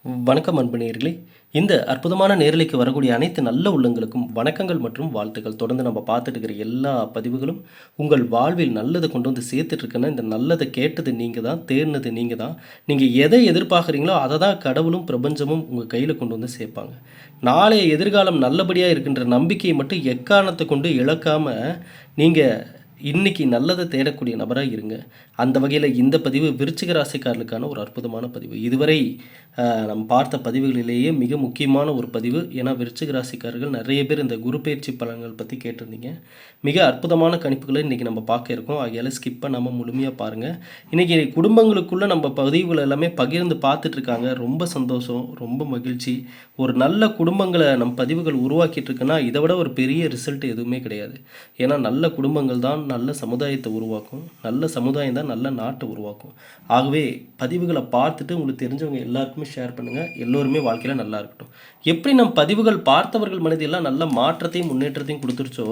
வணக்கம் அன்பு நேயர்களே. இந்த அற்புதமான நேரலைக்கு வரக்கூடிய அனைத்து நல்ல உள்ளங்களுக்கும் வணக்கங்கள் மற்றும் வாழ்த்துக்கள். தொடர்ந்து நம்ம பார்த்துட்டு இருக்கிற எல்லா பதிவுகளும் உங்கள் வாழ்வில் நல்லதை கொண்டு வந்து சேர்த்துட்டு இருக்குன்னா, இந்த நல்லதை கேட்டது நீங்க தான், தேடினது நீங்க தான். நீங்க எதை எதிர்பார்க்குறீங்களோ அதை தான் கடவுளும், பிரபஞ்சமும் உங்க கையில கொண்டு வந்து சேர்ப்பாங்க. நாளைய எதிர்காலம் நல்லபடியா இருக்கின்ற நம்பிக்கையை மட்டும் எக்காரணத்தை கொண்டு இழக்காம, நீங்க இன்னைக்கு நல்லதை தேடக்கூடிய நபரா இருங்க. அந்த வகையில இந்த பதிவு விருச்சிக ராசிக்காரர்களுக்கான ஒரு அற்புதமான பதிவு. இதுவரை நம்ம பார்த்த பதிவுகளிலேயே மிக முக்கியமான ஒரு பதிவு. ஏன்னா விருச்சிக ராசிக்காரர்கள் நிறைய பேர் இந்த குரு பயிற்சி பலன்கள் பற்றி கேட்டிருந்தீங்க. மிக அற்புதமான கணிப்புகளை இன்றைக்கி நம்ம பார்க்க இருக்கோம். ஆகையால் ஸ்கிப் பண்ணாமல் முழுமையாக பாருங்கள். இன்றைக்கி குடும்பங்களுக்குள்ளே நம்ம பதிவுகள் எல்லாமே பகிர்ந்து பார்த்துட்ருக்காங்க. ரொம்ப சந்தோஷம், ரொம்ப மகிழ்ச்சி. ஒரு நல்ல குடும்பங்களை நம்ம பதிவுகள் உருவாக்கிட்டு இருக்குன்னா இதை விட ஒரு பெரிய ரிசல்ட் எதுவுமே கிடையாது. ஏன்னா நல்ல குடும்பங்கள் தான் நல்ல சமுதாயத்தை உருவாக்கும். நல்ல சமுதாயம் தான் நல்ல நாட்டை உருவாக்கும். ஆகவே பதிவுகளை பார்த்துட்டு உங்களுக்கு தெரிஞ்சவங்க எல்லாருக்குமே ஷேர் பண்ணுங்கள். எல்லோருமே வாழ்க்கையில் நல்லா இருக்கட்டும். எப்படி நம் பதிவுகள் பார்த்தவர்கள் மனதெல்லாம் நல்ல மாற்றத்தையும் முன்னேற்றத்தையும் கொடுத்துருச்சோ,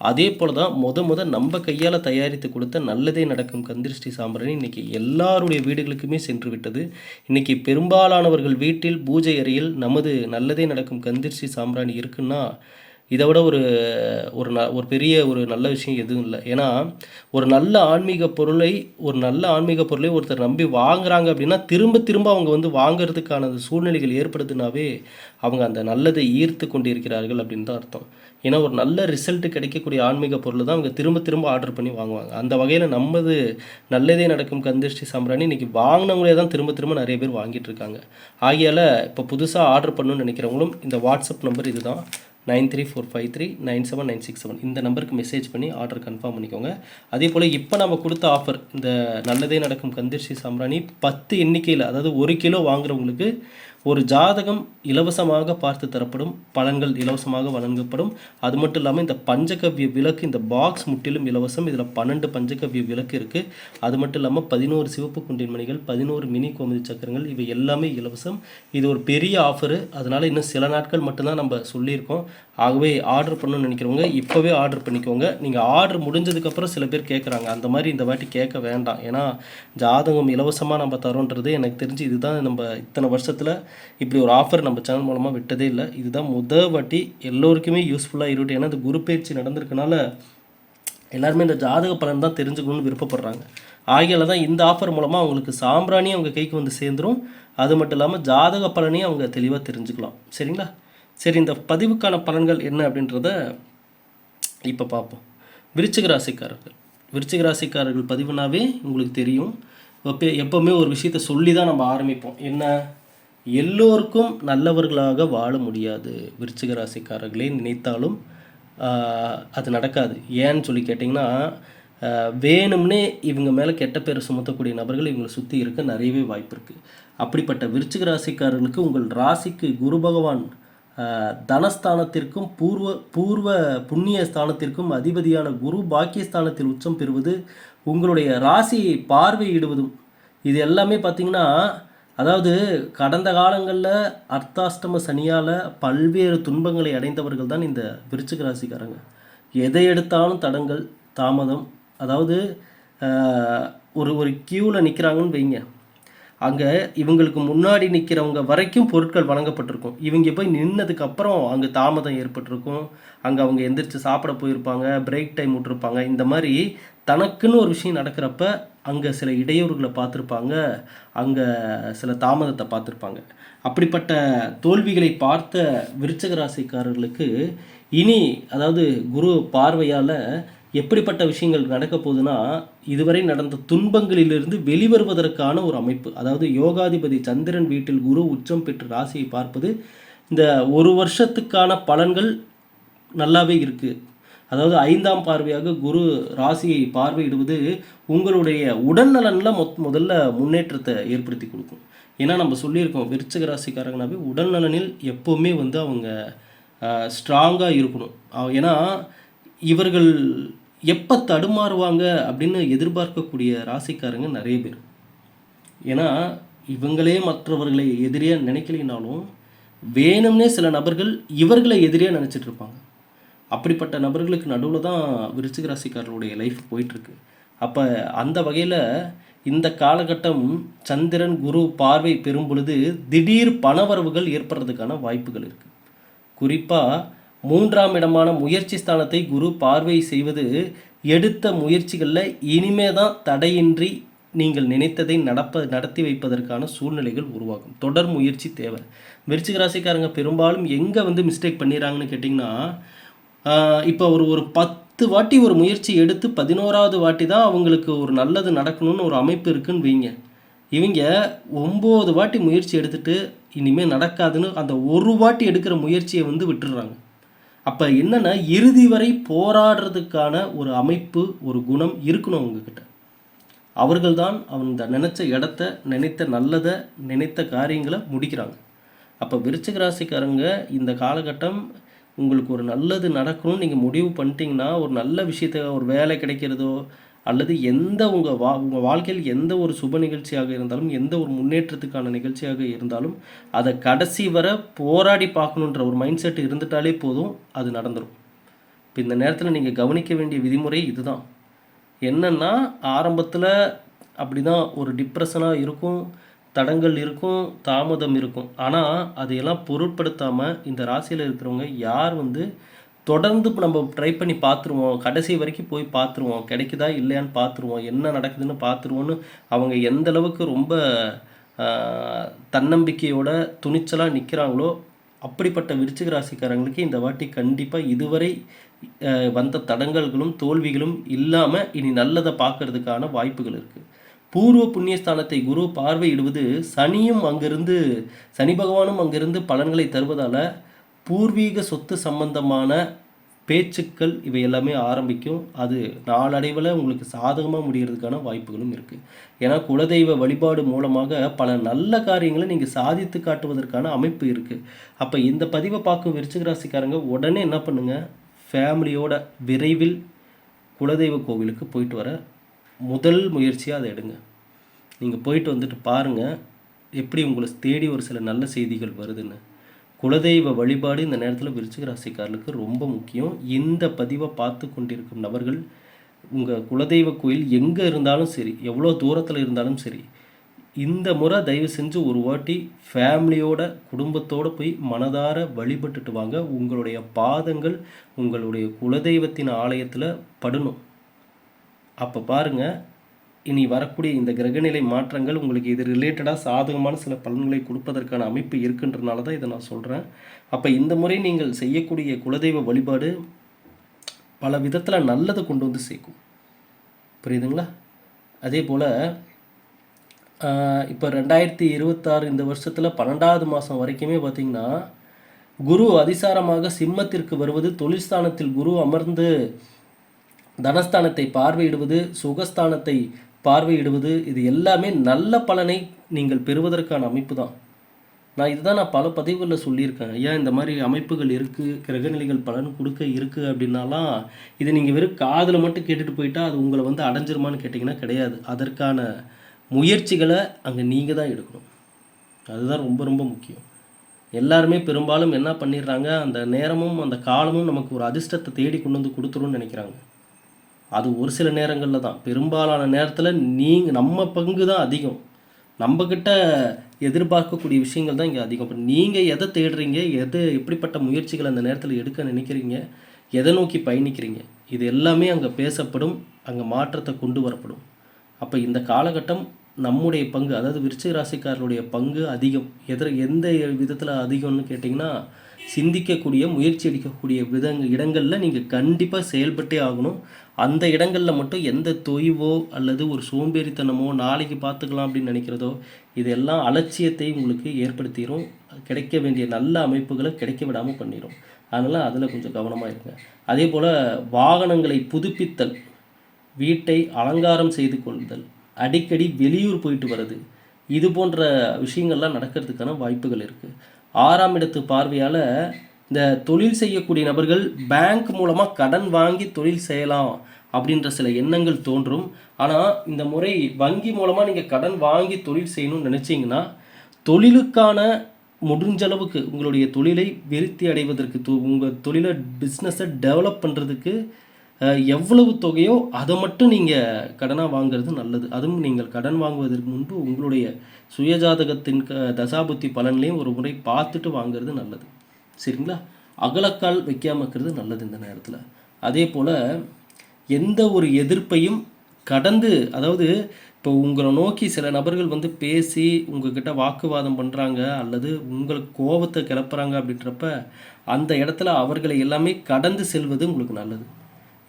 அதே போல் தான் நம்ம கையால் தயாரித்து கொடுத்த நல்லதே நடக்கும் கந்திருஷ்டி சாம்பிராணி இன்றைக்கி எல்லாருடைய வீடுகளுக்குமே சென்று விட்டது. இன்றைக்கி பெரும்பாலானவர்கள் வீட்டில் பூஜை அறையில் நமது நல்லதே நடக்கும் கந்திருஷ்டி சாம்பிராணி இருக்குன்னா இதை விட ஒரு பெரிய ஒரு நல்ல விஷயம் எதுவும் இல்லை. ஏன்னா ஒரு நல்ல ஆன்மீக பொருளை ஒருத்தர் நம்பி வாங்குறாங்க அப்படின்னா திரும்ப திரும்ப அவங்க வந்து வாங்கிறதுக்கான சூழ்நிலைகள் ஏற்படுதுனாவே அவங்க அந்த நல்லதை ஈர்த்து கொண்டு இருக்கிறார்கள் அப்படின்னு தான் அர்த்தம். ஏன்னா ஒரு நல்ல ரிசல்ட் கிடைக்கக்கூடிய ஆன்மீக பொருள் தான் அவங்க திரும்ப திரும்ப ஆர்டர் பண்ணி வாங்குவாங்க. அந்த வகையில் நமது நல்லதே நடக்கும் கந்திருஷ்டி சாம்பிராணி இன்றைக்கி வாங்கினவங்களே தான் திரும்ப திரும்ப நிறைய பேர் வாங்கிட்டு இருக்காங்க. ஆகையால் இப்போ புதுசாக ஆர்டர் பண்ணணும்னு நினைக்கிறவங்களும் இந்த வாட்ஸ்அப் நம்பர் இது தான் 9345397967 இந்த நம்பருக்கு மெசேஜ் பண்ணி ஆர்டர் கன்ஃபார்ம் பண்ணிக்கோங்க. அதே போல் இப்போ நம்ம கொடுத்த ஆஃபர் இந்த நல்லதே நடக்கும் கந்திருஷ்டி சாம்பிராணி 10 எண்ணிக்கையில், அதாவது 1 கிலோ வாங்குறவங்களுக்கு ஒரு ஜாதகம் இலவசமாக பார்த்து தரப்படும், பலன்கள் இலவசமாக வழங்கப்படும். அது மட்டும் இல்லாமல் இந்த பஞ்சகவ்ய விளக்கு, இந்த பாக்ஸ் முற்றிலும் இலவசம். இதில் 12 பஞ்சகவ்ய விளக்கு இருக்குது. அது மட்டும் இல்லாமல் 11 சிவப்பு குண்டின்மணிகள், 11 மினி கோமதி சக்கரங்கள், இவை எல்லாமே இலவசம். இது ஒரு பெரிய ஆஃபரு. அதனால் இன்னும் சில நாட்கள் மட்டும்தான் நம்ம சொல்லியிருக்கோம். ஆகவே ஆர்டர் பண்ணணும்னு நினைக்கிறவங்க இப்போவே ஆர்டர் பண்ணிக்கோங்க. நீங்கள் ஆர்டர் முடிஞ்சதுக்கப்புறம் சில பேர் கேட்குறாங்க, அந்த மாதிரி இந்த வாட்டி கேட்க வேண்டாம். ஏன்னா ஜாதகம் இலவசமாக நம்ம தரோன்றது எனக்கு தெரிஞ்சு இதுதான் நம்ம இத்தனை வருஷத்தில் இப்படி ஒரு ஆஃபர் நம்ம சேனல் மூலமாக விட்டதே இல்லை. இதுதான் முதல் வாட்டி. எல்லோருக்குமே யூஸ்ஃபுல்லாக இருக்கட்டும். ஏன்னா இந்த குரு பயிற்சி நடந்திருக்கனால எல்லாருமே இந்த ஜாதக பலன் தான் தெரிஞ்சுக்கணும்னு விருப்பப்படுறாங்க. ஆகையால் தான் இந்த ஆஃபர் மூலமாக அவங்களுக்கு சாம்பிராணி அவங்க கைக்கு வந்து சேர்ந்துடும். அது மட்டும் இல்லாமல் ஜாதக பலனையும் அவங்க தெளிவாக தெரிஞ்சுக்கலாம். சரிங்களா? சரி, இந்த பதிவுக்கான பலன்கள் என்ன அப்படின்றத இப்போ பார்ப்போம். விருச்சிக ராசிக்காரர்கள் பதிவுனாவே உங்களுக்கு தெரியும். எப்போவுமே ஒரு விஷயத்தை சொல்லி தான் நம்ம ஆரம்பிப்போம். என்ன, எல்லோருக்கும் நல்லவர்களாக வாழ முடியாது. விருச்சிக ராசிக்காரர்களே நினைத்தாலும் அது நடக்காது. ஏன்னு சொல்லி கேட்டிங்கன்னா, வேணும்னே இவங்க மேலே கெட்ட பேரை சுமத்தக்கூடிய நபர்கள் இவங்களை சுற்றி இருக்க நிறையவே வாய்ப்பு இருக்குது. அப்படிப்பட்ட விருச்சிக ராசிக்காரர்களுக்கு உங்கள் ராசிக்கு குரு பகவான் தனஸ்தானத்திற்கும் பூர்வ புண்ணிய ஸ்தானத்திற்கும் அதிபதியான குரு பாக்கியஸ்தானத்தில் உச்சம் பெறுவது, உங்களுடைய ராசியை பார்வையிடுவதும், இது எல்லாமே பார்த்திங்கன்னா, அதாவது கடந்த காலங்களில் அர்த்தாஷ்டம சனியால் பல்வேறு துன்பங்களை அடைந்தவர்கள் தான் இந்த விருச்சிக ராசிக்காரங்க. எதை எடுத்தாலும் தடங்கள், தாமதம். அதாவது ஒரு கியூவில் நிற்கிறாங்கன்னு வைங்க, அங்கே இவங்களுக்கு முன்னாடி நிற்கிறவங்க வரைக்கும் பொருட்கள் வழங்கப்பட்டிருக்கும். இவங்க போய் நின்னதுக்கப்புறம் அங்கே தாமதம் ஏற்பட்டிருக்கும். அங்கே அவங்க எந்திரிச்சு சாப்பிட போயிருப்பாங்க, பிரேக் டைம் விட்டுருப்பாங்க. இந்த மாதிரி தனக்குன்னு ஒரு விஷயம் நடக்கிறப்ப அங்கே சில இடையூறுகளை பார்த்துருப்பாங்க, அங்கே சில தாமதத்தை பார்த்துருப்பாங்க. அப்படிப்பட்ட தோல்விகளை பார்த்த விருச்சிக ராசிக்காரர்களுக்கு இனி, அதாவது குரு பார்வையால் எப்படிப்பட்ட விஷயங்கள் நடக்க போகுதுன்னா, இதுவரை நடந்த துன்பங்களிலிருந்து வெளிவருவதற்கான ஒரு அமைப்பு. அதாவது யோகாதிபதி சந்திரன் வீட்டில் குரு உச்சம் பெற்று ராசியை பார்ப்பது இந்த ஒரு வருஷத்துக்கான பலன்கள் நல்லாவே இருக்குது. அதாவது 5ஆம் பார்வையாக குரு ராசியை பார்வையிடுவது உங்களுடைய உடல்நலனில் முதல்ல முன்னேற்றத்தை ஏற்படுத்தி கொடுக்கும். ஏன்னா நம்ம சொல்லியிருக்கோம், விருச்சிக ராசிக்காரங்கனாவே உடல்நலனில் எப்போவுமே வந்து அவங்க ஸ்ட்ராங்காக இருக்கணும். ஏன்னா இவர்கள் எப்போ தடுமாறுவாங்க அப்படின்னு எதிர்பார்க்கக்கூடிய ராசிக்காரங்க நிறைய பேர். ஏன்னா இவங்களே மற்றவர்களை எதிரியாக நினைக்கலினாலும் வேணும்னே சில நபர்கள் இவர்களை எதிரியாக நினச்சிட்டு இருப்பாங்க. அப்படிப்பட்ட நபர்களுக்கு நடுவில் தான் விருச்சிக ராசிக்காரர்களுடைய லைஃப் போயிட்டுருக்கு. அப்போ அந்த வகையில் இந்த காலகட்டம் சந்திரன் குரு பார்வை பெறும் பொழுது திடீர் பணவரவுகள் ஏற்படுறதுக்கான வாய்ப்புகள் இருக்குது. குறிப்பாக 3ஆம் இடமான முயற்சி ஸ்தானத்தை குரு பார்வை செய்வது எடுத்த முயற்சிகளில் இனிமே தான் தடையின்றி நீங்கள் நினைத்ததை நடத்தி வைப்பதற்கான சூழ்நிலைகள் உருவாகும். தொடர் முயற்சி தேவை. விருச்சிக ராசிக்காரங்க பெரும்பாலும் எங்கே மிஸ்டேக் பண்ணிடுறாங்கன்னு கேட்டிங்கன்னா, இப்போ ஒரு 10 வாட்டி ஒரு முயற்சி எடுத்து 11வது வாட்டி தான் அவங்களுக்கு ஒரு நல்லது நடக்கணும்னு ஒரு அமைப்பு இருக்குன்னு வைங்க. இவங்க 9 வாட்டி முயற்சி எடுத்துட்டு இனிமேல் நடக்காதுன்னு அந்த ஒரு வாட்டி எடுக்கிற முயற்சியை விட்டுடுறாங்க. அப்போ என்னென்னா, இறுதி வரை போராடுறதுக்கான ஒரு அமைப்பு, ஒரு குணம் இருக்கணும் அவங்கக்கிட்ட. அவர்கள்தான் அவங்க நினச்ச இடத்த, நினைத்த நல்லதை, நினைத்த காரியங்களை முடிக்கிறாங்க. அப்போ விருச்சிக ராசிக்காரங்க இந்த காலகட்டம் உங்களுக்கு ஒரு நல்லது நடக்கணும்னு நீங்கள் முடிவு பண்ணிட்டீங்கன்னா, ஒரு நல்ல விஷயத்த, ஒரு வேலை கிடைக்கிறதோ அல்லது எந்த உங்கள் வாழ்க்கையில் எந்த ஒரு சுப நிகழ்ச்சியாக இருந்தாலும், எந்த ஒரு முன்னேற்றத்துக்கான நிகழ்ச்சியாக இருந்தாலும், அதை கடைசி வரை போராடி பார்க்கணுன்ற ஒரு மைண்ட் செட் இருந்துட்டாலே போதும், அது நடந்துடும். இப்போ இந்த நேரத்தில் நீங்கள் கவனிக்க வேண்டிய விதிமுறை இதுதான். என்னென்னா, ஆரம்பத்தில் அப்படி தான் ஒரு டிப்ரெஷனாக இருக்கும், தடங்கள் இருக்கும், தாமதம் இருக்கும். ஆனால் அதையெல்லாம் பொருட்படுத்தாமல் இந்த ராசியில் இருக்கிறவங்க யார் தொடர்ந்து நம்ம ட்ரை பண்ணி பார்த்துருவோம், கடைசி வரைக்கும் போய் பார்த்துருவோம், கிடைக்குதா இல்லையான்னு பார்த்துருவோம், என்ன நடக்குதுன்னு பார்த்துருவோன்னு அவங்க எந்த அளவுக்கு ரொம்ப தன்னம்பிக்கையோட துணிச்சலாக நிற்கிறாங்களோ, அப்படிப்பட்ட விருச்சிக ராசிக்காரங்களுக்கு இந்த வாட்டி கண்டிப்பாக இதுவரை வந்த தடங்கல்களும் தோல்விகளும் இல்லாமல் இனி நல்லதை பார்க்கறதுக்கான வாய்ப்புகள் இருக்குது. பூர்வ புண்ணியஸ்தானத்தை குரு பார்வையிடுவது சனி பகவானும் அங்கிருந்து பலன்களை தருவதால் பூர்வீக சொத்து சம்பந்தமான பேச்சுக்கள் இவை எல்லாமே ஆரம்பிக்கும். அது நாளடைவில் உங்களுக்கு சாதகமாக முடிகிறதுக்கான வாய்ப்புகளும் இருக்குது. ஏன்னா குலதெய்வ வழிபாடு மூலமாக பல நல்ல காரியங்களை நீங்கள் சாதித்து காட்டுவதற்கான அமைப்பு இருக்குது. அப்போ இந்த பதிவை பார்க்கும் விருச்சிக ராசிக்காரங்க உடனே என்ன பண்ணுங்கள், ஃபேமிலியோட விரைவில் குலதெய்வ கோவிலுக்கு போயிட்டு வர முதல் முயற்சியாக அதை எடுங்க. நீங்கள் போயிட்டு வந்துட்டு பாருங்கள் எப்படி உங்களை தேடி ஒரு சில நல்ல செய்திகள் வருதுன்னு. குலதெய்வ வழிபாடு இந்த நேரத்தில் விருச்சிக ராசிக்காரர்களுக்கு ரொம்ப முக்கியம். இந்த பதிவை பார்த்து கொண்டிருக்கும் நபர்கள் உங்கள் குலதெய்வ கோயில் எங்கே இருந்தாலும் சரி, எவ்வளோ தூரத்தில் இருந்தாலும் சரி, இந்த முறை தயவு செஞ்சு ஒரு வாட்டி ஃபேமிலியோட குடும்பத்தோடு போய் மனதார வழிபட்டுட்டு வாங்க. உங்களுடைய பாதங்கள் உங்களுடைய குலதெய்வத்தின் ஆலயத்தில் படணும். அப்போ பாருங்கள், இனி வரக்கூடிய இந்த கிரகநிலை மாற்றங்கள் உங்களுக்கு இது ரிலேட்டடாக சாதகமான சில பலன்களை கொடுப்பதற்கான அமைப்பு இருக்குன்றனால தான் இதை நான் சொல்கிறேன். அப்போ இந்த முறை நீங்கள் செய்யக்கூடிய குலதெய்வ வழிபாடு பல விதத்தில் நல்லதை கொண்டு சேர்க்கும். புரியுதுங்களா? அதே போல் இப்போ 2026 இந்த வருஷத்தில் 12வது மாதம் வரைக்குமே பார்த்திங்கன்னா, குரு அதிசாரமாக சிம்மத்திற்கு வருவது, தொழில் ஸ்தானத்தில் குரு அமர்ந்து தனஸ்தானத்தை பார்வையிடுவது, சுகஸ்தானத்தை பார்வையிடுவது, இது எல்லாமே நல்ல பலனை நீங்கள் பெறுவதற்கான அமைப்பு தான். நான் பல பதிவுகளில் சொல்லியிருக்கேன். ஏன் இந்த மாதிரி அமைப்புகள் இருக்குது, கிரகநிலைகள் பலன் கொடுக்க இருக்குது அப்படின்னாலாம், இதை நீங்கள் வெறும் காதில் மட்டும் கேட்டுட்டு போயிட்டா அது உங்களை அடைஞ்சிருமான்னு கேட்டிங்கன்னா கிடையாது. அதற்கான முயற்சிகளை அங்கே நீங்கள் தான் எடுக்கணும். அதுதான் ரொம்ப ரொம்ப முக்கியம். எல்லாருமே பெரும்பாலும் என்ன பண்ணிடுறாங்க, அந்த நேரமும் அந்த காலமும் நமக்கு ஒரு அதிர்ஷ்டத்தை தேடி கொண்டு கொடுத்துருன்னு நினைக்கிறாங்க. அது ஒரு சில நேரங்களில் தான். பெரும்பாலான நேரத்தில் நம்ம பங்கு தான் அதிகம். நம்மக்கிட்ட எதிர்பார்க்கக்கூடிய விஷயங்கள் தான் இங்கே அதிகம். இப்போ நீங்கள் எதை தேடுறீங்க, எப்படிப்பட்ட முயற்சிகள் அந்த நேரத்தில் எடுக்க நினைக்கிறீங்க, எதை நோக்கி பயணிக்கிறீங்க, இது எல்லாமே அங்கே பேசப்படும், அங்கே மாற்றத்தை கொண்டு வரப்படும். அப்போ இந்த காலகட்டம் நம்முடைய பங்கு, அதாவது விருச்சிக ராசிக்காரருடைய பங்கு அதிகம். எந்த விதத்தில் அதிகம்னு கேட்டிங்கன்னா, சிந்திக்கக்கூடிய, முயற்சி எடுக்கக்கூடிய இடங்களில் நீங்கள் கண்டிப்பாக செயல்பட்டே ஆகணும். அந்த இடங்களில் மட்டும் எந்த தொய்வோ அல்லது ஒரு சோம்பேறித்தனமோ, நாளைக்கு பார்த்துக்கலாம் அப்படின்னு நினைக்கிறதோ, இதெல்லாம் அலட்சியத்தை உங்களுக்கு ஏற்படுத்திடும். கிடைக்க வேண்டிய நல்ல அமைப்புகளை கிடைக்க விடாமல் பண்ணிடும். அதனால் அதில் கொஞ்சம் கவனமாக இருங்க. அதே போல் வாகனங்களை புதுப்பித்தல், வீட்டை அலங்காரம் செய்து கொள்ளுதல், அடிக்கடி வெளியூர் போயிட்டு வர்றது, இது போன்ற விஷயங்கள்லாம் நடக்கிறதுக்கான வாய்ப்புகள் இருக்குது. 6ஆம் இடத்து பார்வையால் இந்த தொழில் செய்யக்கூடிய நபர்கள் பேங்க் மூலமாக கடன் வாங்கி தொழில் செய்யலாம் அப்படின்ற சில எண்ணங்கள் தோன்றும். ஆனால் இந்த முறை வங்கி மூலமாக நீங்கள் கடன் வாங்கி தொழில் செய்யணும்னு நினச்சிங்கன்னா, தொழிலுக்கான முடிஞ்சளவுக்கு உங்களுடைய தொழிலை விருத்தி அடைவதற்கு, உங்கள் தொழிலை பிஸ்னஸை டெவலப் பண்ணுறதுக்கு எவ்வளவு தொகையோ அதை மட்டும் நீங்கள் கடனாக வாங்குறது நல்லது. அதுவும் நீங்கள் கடன் வாங்குவதற்கு முன்பு உங்களுடைய சுயஜாதகத்தின் தசாபுத்தி பலன்லேயும் ஒரு முறை பார்த்துட்டு வாங்குறது நல்லது. சரிங்களா? அகலக்கால் வைக்காமல் இருக்கிறது நல்லது இந்த நேரத்தில். அதே போல் எந்த ஒரு எதிர்ப்பையும் கடந்து, அதாவது இப்போ உங்களை நோக்கி சில நபர்கள் வந்து பேசி உங்ககிட்ட வாக்குவாதம் பண்ணுறாங்க அல்லது உங்களுக்கு கோபத்தை கிளப்புறாங்க அப்படின்றப்ப அந்த இடத்துல அவர்களை எல்லாமே கடந்து செல்வது உங்களுக்கு நல்லது.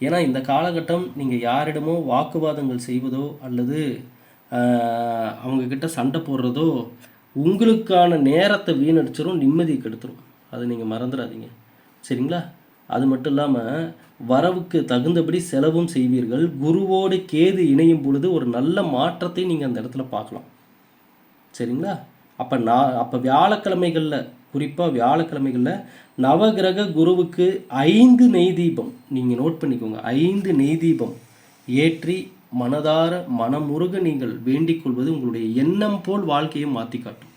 ஏன்னா இந்த காலகட்டம் நீங்கள் யாரிடமோ வாக்குவாதங்கள் செய்வதோ அல்லது அவங்கக்கிட்ட சண்டை போடுறதோ உங்களுக்கான நேரத்தை வீணடிச்சிடும், நிம்மதியை கெடுத்துரும். அதை நீங்கள் மறந்துடாதீங்க. சரிங்களா? அது மட்டும் இல்லாமல் வரவுக்கு தகுந்தபடி செலவும் செய்வீர்கள். குருவோடு கேது இணையும் பொழுது ஒரு நல்ல மாற்றத்தை நீங்கள் அந்த இடத்துல பார்க்கலாம். சரிங்களா? அப்போ வியாழக்கிழமைகளில், குறிப்பாக வியாழக்கிழமைகளில் நவகிரக குருவுக்கு 5 நெய் தீபம் நீங்கள் நோட் பண்ணிக்கோங்க. 5 நெய் தீபம் ஏற்றி மனதார மனமுருக நீங்கள் வேண்டிக் கொள்வது உங்களுடைய எண்ணம் போல் வாழ்க்கையை மாற்றி காட்டும்.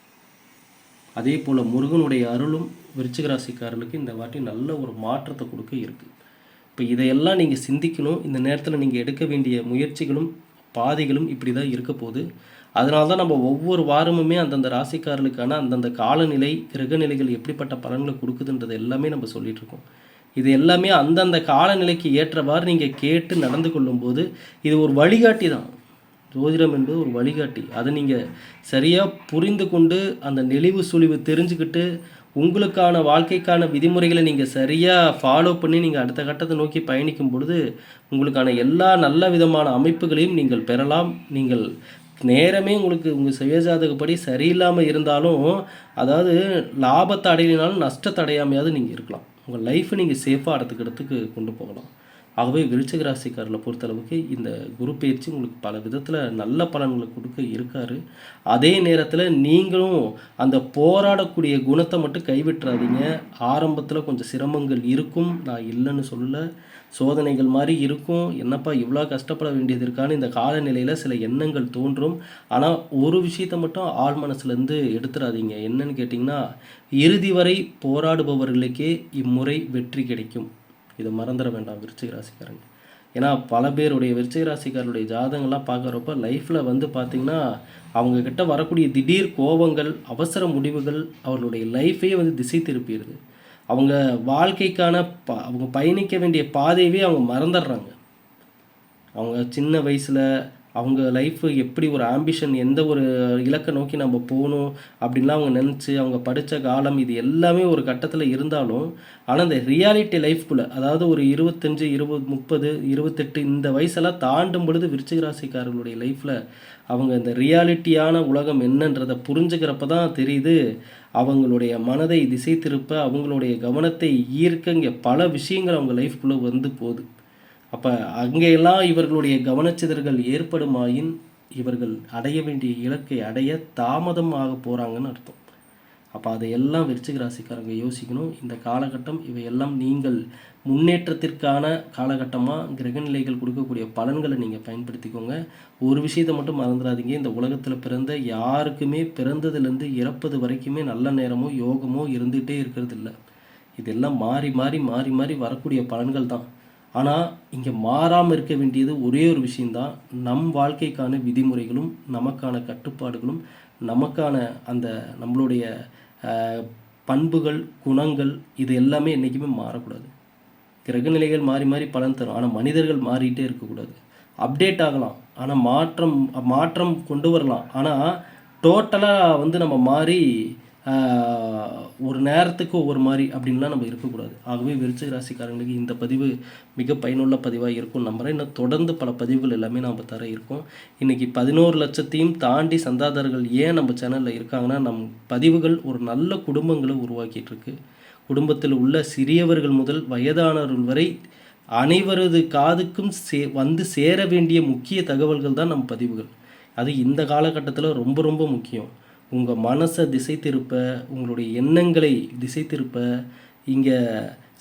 அதே போல் முருகனுடைய அருளும் விருச்சிக ராசிக்காரர்களுக்கு இந்த வாட்டி நல்ல ஒரு மாற்றத்தை கொடுக்க இருக்குது. இப்போ இதையெல்லாம் நீங்கள் சிந்திக்கணும். இந்த நேரத்தில் நீங்கள் எடுக்க வேண்டிய முயற்சிகளும் பாதைகளும் இப்படி தான் இருக்க போகுது. அதனால தான் நம்ம ஒவ்வொரு வாரமுமே அந்தந்த ராசிக்காரர்களுக்கான அந்தந்த காலநிலை, கிரகநிலைகள் எப்படிப்பட்ட பலன்களை கொடுக்குதுன்றது எல்லாமே நம்ம சொல்லிகிட்ருக்கோம். இது எல்லாமே அந்தந்த காலநிலைக்கு ஏற்றவாறு நீங்கள் கேட்டு நடந்து கொள்ளும்போது இது ஒரு வழிகாட்டி தான். ஜோதிடம் என்பது ஒரு வழிகாட்டி. அதை நீங்கள் சரியாக புரிந்து கொண்டு அந்த நெளிவு சுழிவு தெரிஞ்சுக்கிட்டு உங்களுக்கான வாழ்க்கைக்கான விதிமுறைகளை நீங்கள் சரியாக ஃபாலோ பண்ணி நீங்கள் அடுத்த கட்டத்தை நோக்கி பயணிக்கும் பொழுது உங்களுக்கான எல்லா நல்ல விதமான அமைப்புகளையும் நீங்கள் பெறலாம். நீங்கள் நேரமே உங்களுக்கு உங்கள் சுயஜாதகப்படி சரியில்லாமல் இருந்தாலும், அதாவது லாபத்தை அடையினாலும் நஷ்டத்தை அடையாமையாவது நீங்கள் இருக்கலாம். உங்கள் லைஃப்பை நீங்கள் சேஃபாக அடுத்துக்கிறதுக்கு கொண்டு போகலாம். ஆகவே விருச்சிக ராசிக்காரர்களை பொறுத்தளவுக்கு இந்த குரு பயிற்சி உங்களுக்கு பல விதத்தில் நல்ல பலன்களை கொடுக்க இருக்காரு. அதே நேரத்தில் நீங்களும் அந்த போராடக்கூடிய குணத்தை மட்டும் கைவிட்டுறாதீங்க. ஆரம்பத்தில் கொஞ்சம் சிரமங்கள் இருக்கும், நான் இல்லைன்னு சொல்லலை. சோதனைகள் மாதிரி இருக்கும். என்னப்பா இவ்வளோ கஷ்டப்பட வேண்டியது இருக்கான்னு இந்த காலநிலையில் சில எண்ணங்கள் தோன்றும். ஆனால் ஒரு விஷயத்தை மட்டும் ஆழ் மனசுலேருந்து எடுத்துடாதீங்க. என்னன்னு கேட்டிங்கன்னா, இறுதி வரை போராடுபவர்களுக்கே இம்முறை வெற்றி கிடைக்கும். இதை மறந்துட வேண்டாம் விருச்சிக ராசிக்காரங்க. ஏன்னா பல பேருடைய விருச்சிக ராசிக்காரருடைய ஜாதகங்கள்லாம் பார்க்குறப்ப லைஃப்பில் வந்து பார்த்திங்கன்னா அவங்கக்கிட்ட வரக்கூடிய திடீர் கோபங்கள், அவசர முடிவுகள் அவர்களுடைய லைஃபையே வந்து திசை திருப்பிடுது. அவங்க வாழ்க்கைக்கான அவங்க பயணிக்க வேண்டிய பாதையவே அவங்க மறந்துடுறாங்க. அவங்க சின்ன வயசில் அவங்க லைஃப்பு எப்படி ஒரு ஆம்பிஷன், எந்த ஒரு இலக்கை நோக்கி நம்ம போகணும் அப்படின்லாம் அவங்க நினச்சி அவங்க படித்த காலம் இது எல்லாமே ஒரு கட்டத்தில் இருந்தாலும், ஆனால் இந்த ரியாலிட்டி லைஃப்குள்ளே, அதாவது ஒரு 25, 20, 30, 28 இந்த வயசெல்லாம் தாண்டும் பொழுது விருச்சிக ராசிக்காரர்களுடைய லைஃப்பில் அவங்க இந்த ரியாலிட்டியான உலகம் என்னன்றதை புரிஞ்சுக்கிறப்ப தான் தெரியுது. அவங்களுடைய மனதை திசை திருப்ப, அவங்களுடைய கவனத்தை ஈர்க்க இங்கே பல விஷயங்கள் அவங்க லைஃப்குள்ளே வந்து போகுது. அப்போ அங்கெல்லாம் இவர்களுடைய கவனச்சிதறல் ஏற்படுமாயின் இவர்கள் அடைய வேண்டிய இலக்கை அடைய தாமதம் ஆக போகிறாங்கன்னு அர்த்தம். அப்போ அதையெல்லாம் விருச்சிக ராசிக்காரங்க யோசிக்கணும். இந்த காலகட்டம் இவையெல்லாம் நீங்கள் முன்னேற்றத்திற்கான காலகட்டமாக கிரகநிலைகள் கொடுக்கக்கூடிய பலன்களை நீங்கள் பயன்படுத்திக்கோங்க. ஒரு விஷயத்தை மட்டும் மறந்துடாதீங்க, இந்த உலகத்தில் பிறந்த யாருக்குமே பிறந்ததுலேருந்து இறப்பது வரைக்குமே நல்ல நேரமோ யோகமோ இருந்துகிட்டே இருக்கிறது இல்லை. இதெல்லாம் மாறி மாறி மாறி மாறி வரக்கூடிய பலன்கள் தான். ஆனால் இங்கே மாறாமல் இருக்க வேண்டியது ஒரே ஒரு விஷயந்தான், நம் வாழ்க்கைக்கான விதிமுறைகளும் நமக்கான கட்டுப்பாடுகளும் நமக்கான அந்த நம்மளுடைய பண்புகள், குணங்கள் இது எல்லாமே என்றைக்குமே மாறக்கூடாது. கிரகநிலைகள் மாறி மாறி பலன் தரும், ஆனால் மனிதர்கள் மாறிட்டே இருக்கக்கூடாது. அப்டேட் ஆகலாம், ஆனால் மாற்றம் கொண்டு வரலாம், ஆனால் டோட்டலாக வந்து நம்ம மாறி ஒரு நேரத்துக்கு ஒவ்வொரு மாதிரி அப்படின்லாம் நம்ம இருக்கக்கூடாது. ஆகவே விருச்சிக ராசிக்காரங்களுக்கு இந்த பதிவு மிக பயனுள்ள பதிவாக இருக்கும் நம்புகிறேன். இன்னும் தொடர்ந்து பல பதிவுகள் எல்லாமே நம்ம தர இருக்கோம். இன்றைக்கி 11 லட்சத்தையும் தாண்டி சந்தாதாரர்கள் ஏன் நம்ம சேனலில் இருக்காங்கன்னா, நம் பதிவுகள் ஒரு நல்ல குடும்பங்களை உருவாக்கிட்டு இருக்கு. குடும்பத்தில் உள்ள சிறியவர்கள் முதல் வயதானவர்கள் வரை அனைவரது காதுக்கும் வந்து சேர வேண்டிய முக்கிய தகவல்கள் தான் நம் பதிவுகள். அது இந்த காலகட்டத்தில் ரொம்ப ரொம்ப முக்கியம். உங்கள் மனசை திசை திருப்ப, உங்களுடைய எண்ணங்களை திசை திருப்ப, இங்கே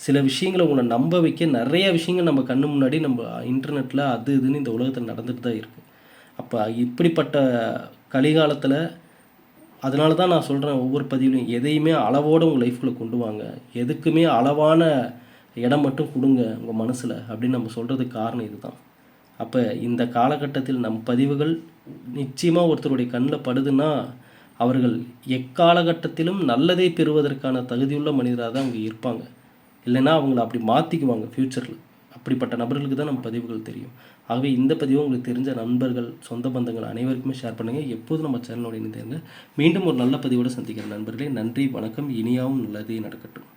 சில விஷயங்களை உங்களை நம்ப வைக்க நிறைய விஷயங்கள் நம்ம கண்ணு முன்னாடி நம்ம இன்டர்நெட்டில் அது இதுன்னு இந்த உலகத்தில் நடந்துட்டு தான் இருக்குது. அப்போ இப்படிப்பட்ட கலிகாலத்தில் அதனால தான் நான் சொல்கிறேன், ஒவ்வொரு பதிவுலையும் எதையுமே அளவோடு உங்கள் லைஃப்பில் கொண்டு வாங்க. எதுக்குமே அளவான இடம் மட்டும் கொடுங்க உங்கள் மனசில் அப்படின்னு நம்ம சொல்கிறதுக்கு காரணம் இதுதான். அப்போ இந்த காலகட்டத்தில் நம் பதிவுகள் நிச்சயமாக ஒருத்தருடைய கண்ணில் படுதுன்னா அவர்கள் எக்காலகட்டத்திலும் நல்லதை பெறுவதற்கான தகுதியுள்ள மனிதராக தான் அவங்க இருப்பாங்க. இல்லைன்னா அவங்கள அப்படி மாற்றிக்குவாங்க ஃப்யூச்சரில். அப்படிப்பட்ட நபர்களுக்கு தான் நம்ம பதிவுகள் தெரியும். ஆகவே இந்த பதிவு உங்களுக்கு தெரிஞ்ச நண்பர்கள், சொந்த பந்தங்கள் அனைவருக்குமே ஷேர் பண்ணுங்கள். எப்போதும் நம்ம சேனலோட இணைந்திருங்க. மீண்டும் ஒரு நல்ல பதிவோடு சந்திக்கிற நண்பர்களே. நன்றி, வணக்கம். இனியாவும் நல்லதே நடக்கட்டும்.